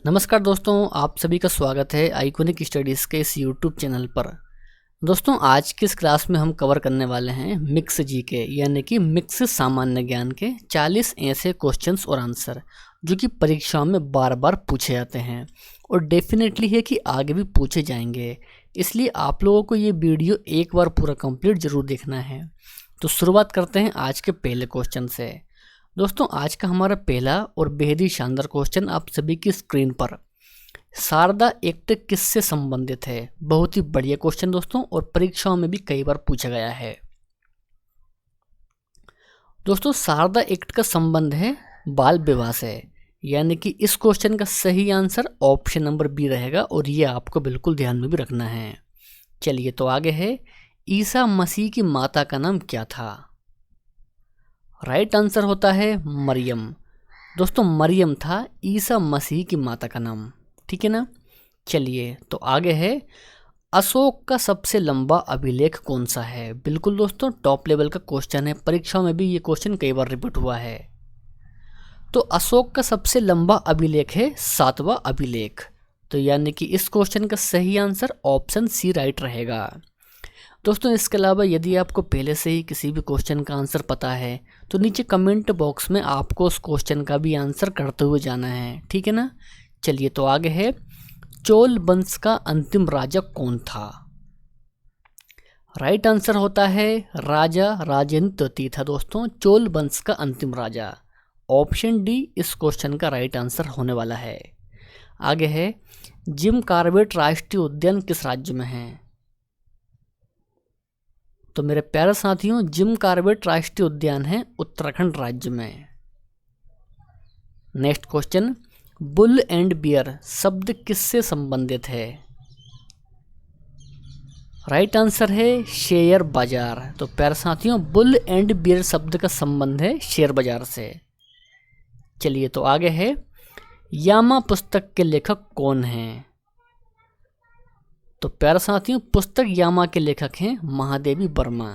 नमस्कार दोस्तों, आप सभी का स्वागत है आइकॉनिक स्टडीज़ के इस यूट्यूब चैनल पर। दोस्तों, आज की इस क्लास में हम कवर करने वाले हैं मिक्स जीके यानी कि मिक्स सामान्य ज्ञान के 40 ऐसे क्वेश्चंस और आंसर जो कि परीक्षाओं में बार बार पूछे जाते हैं और डेफिनेटली है कि आगे भी पूछे जाएंगे। इसलिए आप लोगों को ये वीडियो एक बार पूरा कंप्लीट ज़रूर देखना है। तो शुरुआत करते हैं आज के पहले क्वेश्चन से। दोस्तों, आज का हमारा पहला और बेहद ही शानदार क्वेश्चन आप सभी की स्क्रीन पर, शारदा एक्ट किससे संबंधित है। बहुत ही बढ़िया क्वेश्चन दोस्तों, और परीक्षाओं में भी कई बार पूछा गया है। दोस्तों, शारदा एक्ट का संबंध है बाल विवाह से, यानी कि इस क्वेश्चन का सही आंसर ऑप्शन नंबर बी रहेगा और ये आपको बिल्कुल ध्यान में भी रखना है। चलिए तो आगे है, ईसा मसीह की माता का नाम क्या था। राइट आंसर होता है मरियम। दोस्तों, मरियम था ईसा मसीह की माता का नाम, ठीक है ना। चलिए तो आगे है, अशोक का सबसे लंबा अभिलेख कौन सा है। बिल्कुल दोस्तों, टॉप लेवल का क्वेश्चन है, परीक्षाओं में भी ये क्वेश्चन कई बार रिपीट हुआ है। तो अशोक का सबसे लंबा अभिलेख है 7वां अभिलेख। तो यानी कि इस क्वेश्चन का सही आंसर ऑप्शन सी राइट रहेगा। दोस्तों, इसके अलावा यदि आपको पहले से ही किसी भी क्वेश्चन का आंसर पता है तो नीचे कमेंट बॉक्स में आपको उस क्वेश्चन का भी आंसर करते हुए जाना है, ठीक है ना। चलिए तो आगे है, चोल वंश का अंतिम राजा कौन था। राइट आंसर होता है राजा राजेंद्र तृतीय था दोस्तों, चोल वंश का अंतिम राजा। ऑप्शन डी इस क्वेश्चन का राइट आंसर होने वाला है। आगे है, जिम कॉर्बेट राष्ट्रीय उद्यान किस राज्य में है। तो मेरे प्यारे साथियों, जिम कॉर्बेट राष्ट्रीय उद्यान है उत्तराखंड राज्य में। Next question, bull and bear शब्द किससे संबंधित है। राइट आंसर है शेयर बाजार। तो प्यारे साथियों, बुल एंड बियर शब्द का संबंध है शेयर बाजार से। चलिए तो आगे है, यामा पुस्तक के लेखक कौन हैं। तो प्यारे साथियों, पुस्तक यामा के लेखक हैं महादेवी वर्मा।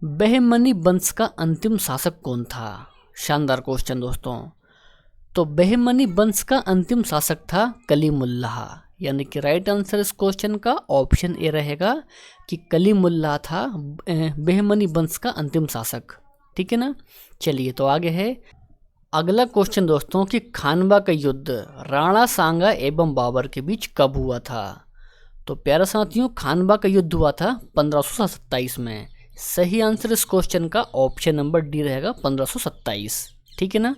बहमनी वंश का अंतिम शासक कौन था। शानदार क्वेश्चन दोस्तों। तो बहमनी वंश का अंतिम शासक था कलीमुल्लाह, यानी कि राइट आंसर इस क्वेश्चन का ऑप्शन ए रहेगा कि कलीमुल्लाह था बहमनी वंश का अंतिम शासक, ठीक है ना। चलिए तो आगे है, अगला क्वेश्चन दोस्तों कि खानवा का युद्ध राणा सांगा एवं बाबर के बीच कब हुआ था। तो प्यारे साथियों, खानवा का युद्ध हुआ था 1527 में। सही आंसर इस क्वेश्चन का ऑप्शन नंबर डी रहेगा 1527, ठीक है ना।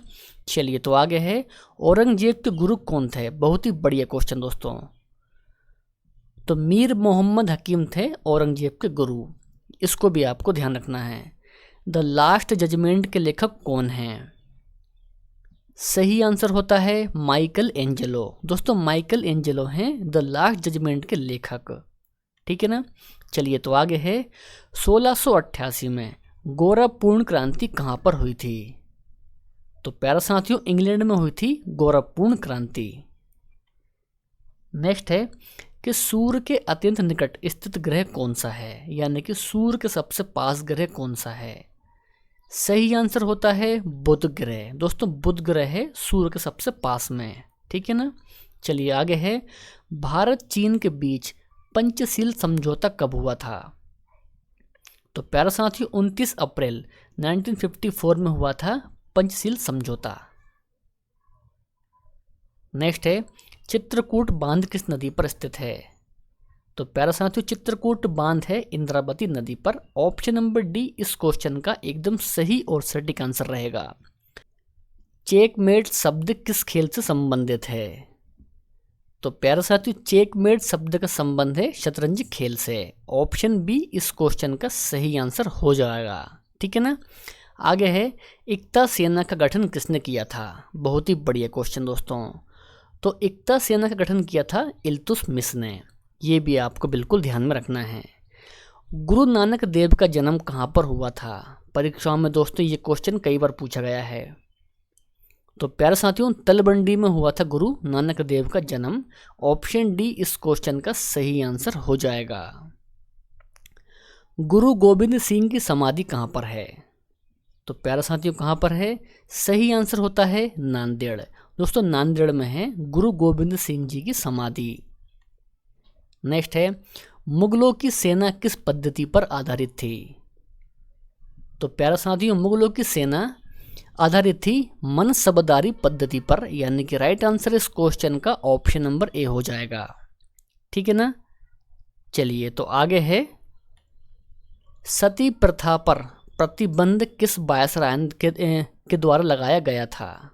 चलिए तो आगे है, औरंगजेब के गुरु कौन थे। बहुत ही बढ़िया क्वेश्चन दोस्तों। तो मीर मोहम्मद हकीम थे औरंगजेब के गुरु, इसको भी आपको ध्यान रखना है। द लास्ट जजमेंट के लेखक कौन हैं। सही आंसर होता है माइकल एंजेलो। दोस्तों, माइकल एंजेलो हैं द लास्ट जजमेंट के लेखक, ठीक है ना। चलिए तो आगे है, 1688 में गोरा पूर्ण क्रांति कहाँ पर हुई थी। तो प्यारे साथियों, इंग्लैंड में हुई थी गोरा पूर्ण क्रांति। नेक्स्ट है कि सूर्य के अत्यंत निकट स्थित ग्रह कौन सा है, यानी कि सूर्य के सबसे पास ग्रह कौन सा है। सही आंसर होता है बुध ग्रह। दोस्तों, बुध ग्रह है सूर्य के सबसे पास में, ठीक है ना। चलिए आगे है, भारत चीन के बीच पंचशील समझौता कब हुआ था। तो प्यारे साथियों, 29 अप्रैल 1954 में हुआ था पंचशील समझौता। नेक्स्ट है, चित्रकूट बांध किस नदी पर स्थित है। तो प्यारे साथियों, चित्रकूट बांध है इंद्रावती नदी पर। ऑप्शन नंबर डी इस क्वेश्चन का एकदम सही और सटीक आंसर रहेगा। चेकमेट शब्द किस खेल से संबंधित है। तो प्यारे साथियों, चेकमेट शब्द का संबंध है शतरंज खेल से। ऑप्शन बी इस क्वेश्चन का सही आंसर हो जाएगा, ठीक है ना। आगे है, एकता सेना का गठन किसने किया था। बहुत ही बढ़िया क्वेश्चन दोस्तों। तो एकता सेना का गठन किया था इल्तुतमिश ने, ये भी आपको बिल्कुल ध्यान में रखना है। गुरु नानक देव का जन्म कहाँ पर हुआ था। परीक्षाओं में दोस्तों ये क्वेश्चन कई बार पूछा गया है। तो प्यारे साथियों, तलबंडी में हुआ था गुरु नानक देव का जन्म। ऑप्शन डी इस क्वेश्चन का सही आंसर हो जाएगा। गुरु गोबिंद सिंह की समाधि कहाँ पर है। तो प्यारे साथियों कहाँ पर है? सही आंसर होता है नांदेड़। दोस्तों नांदेड़ में है गुरु गोविंद सिंह जी की समाधि। नेक्स्ट है, मुगलों की सेना किस पद्धति पर आधारित थी? तो प्यारे साथियों मुगलों की सेना आधारित थी मनसबदारी पद्धति पर, यानी कि राइट आंसर इस क्वेश्चन का ऑप्शन नंबर ए हो जाएगा। ठीक है ना। चलिए तो आगे है, सती प्रथा पर प्रतिबंध किस वायसराय के द्वारा लगाया गया था?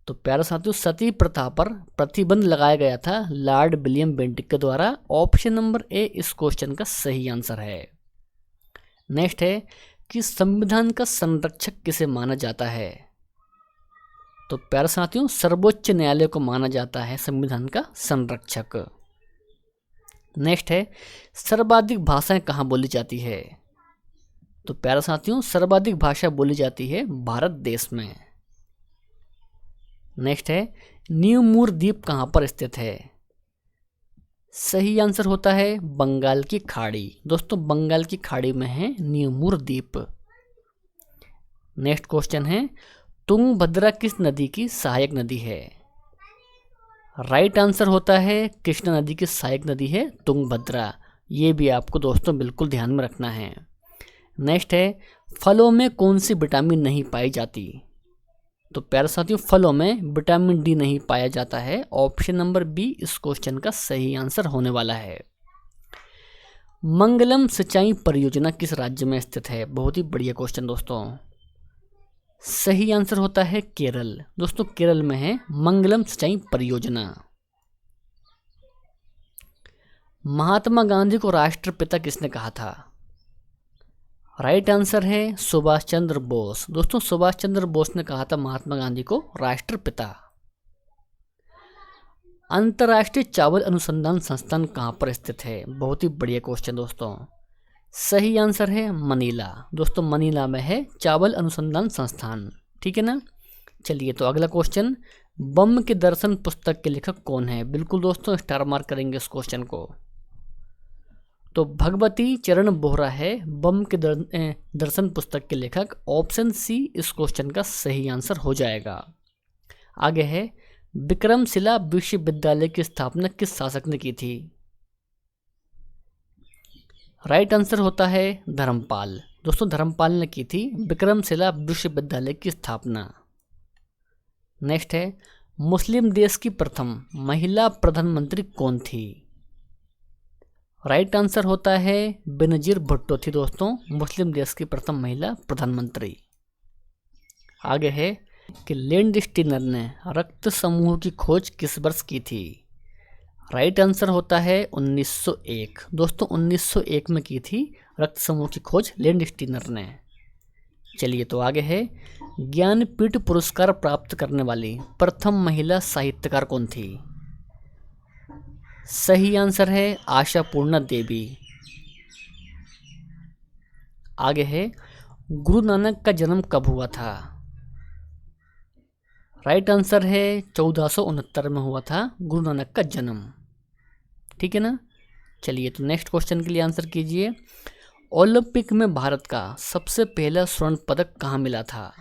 तो प्यारे साथियों सती प्रथा पर प्रतिबंध लगाया गया था लॉर्ड विलियम बेंटिक के द्वारा। ऑप्शन नंबर ए इस क्वेश्चन का सही आंसर है। नेक्स्ट है कि संविधान का संरक्षक किसे माना जाता है? तो प्यारे साथियों सर्वोच्च न्यायालय को माना जाता है संविधान का संरक्षक। नेक्स्ट है, सर्वाधिक भाषाएं कहाँ बोली जाती है? तो प्यारे साथियों सर्वाधिक भाषा बोली जाती है भारत देश में। नेक्स्ट है, न्यू मूर द्वीप कहाँ पर स्थित है? सही आंसर होता है बंगाल की खाड़ी। दोस्तों बंगाल की खाड़ी में है न्यू मूर द्वीप। नेक्स्ट क्वेश्चन है, तुंगभद्रा किस नदी की सहायक नदी है? राइट आंसर होता है कृष्णा नदी की सहायक नदी है तुंगभद्रा। ये भी आपको दोस्तों बिल्कुल ध्यान में रखना है। नेक्स्ट है, फलों में कौन सी विटामिन नहीं पाई जाती? तो प्यारे साथियों फलों में विटामिन डी नहीं पाया जाता है। ऑप्शन नंबर बी इस क्वेश्चन का सही आंसर होने वाला है। मंगलम सिंचाई परियोजना किस राज्य में स्थित है? बहुत ही बढ़िया क्वेश्चन दोस्तों। सही आंसर होता है केरल। दोस्तों केरल में है मंगलम सिंचाई परियोजना। महात्मा गांधी को राष्ट्रपिता किसने कहा था? राइट आंसर है सुभाष चंद्र बोस। दोस्तों सुभाष चंद्र बोस ने कहा था महात्मा गांधी को राष्ट्रपिता। अंतर्राष्ट्रीय चावल अनुसंधान संस्थान कहाँ पर स्थित है? बहुत ही बढ़िया क्वेश्चन दोस्तों। सही आंसर है मनीला। दोस्तों मनीला में है चावल अनुसंधान संस्थान। ठीक है ना। चलिए तो अगला क्वेश्चन, बम के दर्शन पुस्तक के लेखक कौन है? बिल्कुल दोस्तों स्टार मार्क करेंगे इस क्वेश्चन को। तो भगवती चरण बोहरा है बम के दर्शन पुस्तक के लेखक। ऑप्शन सी इस क्वेश्चन का सही आंसर हो जाएगा। आगे है, विक्रमशिला विश्वविद्यालय की स्थापना किस शासक ने की थी? राइट आंसर होता है धर्मपाल। दोस्तों धर्मपाल ने की थी विक्रमशिला विश्वविद्यालय की स्थापना। नेक्स्ट है, मुस्लिम देश की प्रथम महिला प्रधानमंत्री कौन थी? राइट आंसर होता है बेनजीर भुट्टो थी दोस्तों मुस्लिम देश की प्रथम महिला प्रधानमंत्री। आगे है कि लैंडस्टीनर ने रक्त समूह की खोज किस वर्ष की थी? राइट आंसर होता है 1901। दोस्तों 1901 में की थी रक्त समूह की खोज लैंडस्टीनर ने। चलिए तो आगे है, ज्ञानपीठ पुरस्कार प्राप्त करने वाली प्रथम महिला साहित्यकार कौन थी? सही आंसर है आशापूर्णा देवी। आगे है, गुरु नानक का जन्म कब हुआ था? राइट आंसर है 1469 में हुआ था गुरु नानक का जन्म। ठीक है ना। चलिए तो नेक्स्ट क्वेश्चन के लिए आंसर कीजिए। ओलंपिक में भारत का सबसे पहला स्वर्ण पदक कहाँ मिला था?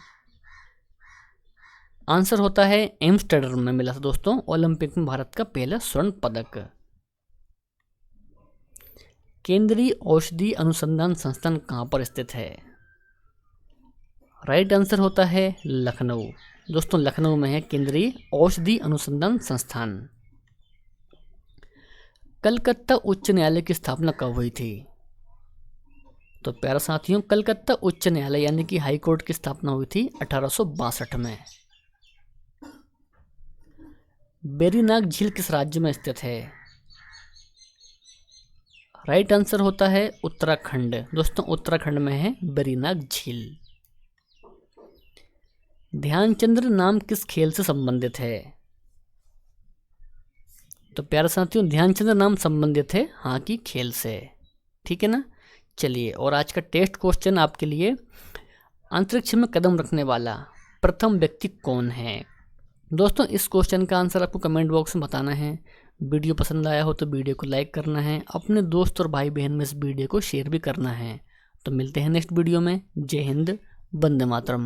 आंसर होता है एम्स्टर्डम में मिला था दोस्तों ओलंपिक में भारत का पहला स्वर्ण पदक। केंद्रीय औषधि अनुसंधान संस्थान कहाँ पर स्थित है? राइट आंसर होता है लखनऊ। दोस्तों लखनऊ में है केंद्रीय औषधि अनुसंधान संस्थान। कलकत्ता उच्च न्यायालय की स्थापना कब हुई थी? तो प्यारे साथियों कलकत्ता उच्च न्यायालय यानी कि हाई कोर्ट की स्थापना हुई थी 1862 में। वेरीनाग झील किस राज्य में स्थित है? राइट आंसर होता है उत्तराखंड। दोस्तों उत्तराखंड में है वेरीनाग झील। ध्यानचंद्र नाम किस खेल से संबंधित है? तो प्यारे साथियों ध्यानचंद्र नाम संबंधित है हॉकी खेल से। ठीक है ना। चलिए और आज का टेस्ट क्वेश्चन आपके लिए, अंतरिक्ष में कदम रखने वाला प्रथम व्यक्ति कौन है? दोस्तों इस क्वेश्चन का आंसर आपको कमेंट बॉक्स में बताना है। वीडियो पसंद आया हो तो वीडियो को लाइक करना है, अपने दोस्त और भाई बहन में इस वीडियो को शेयर भी करना है। तो मिलते हैं नेक्स्ट वीडियो में। जय हिंद, वंदे मातरम।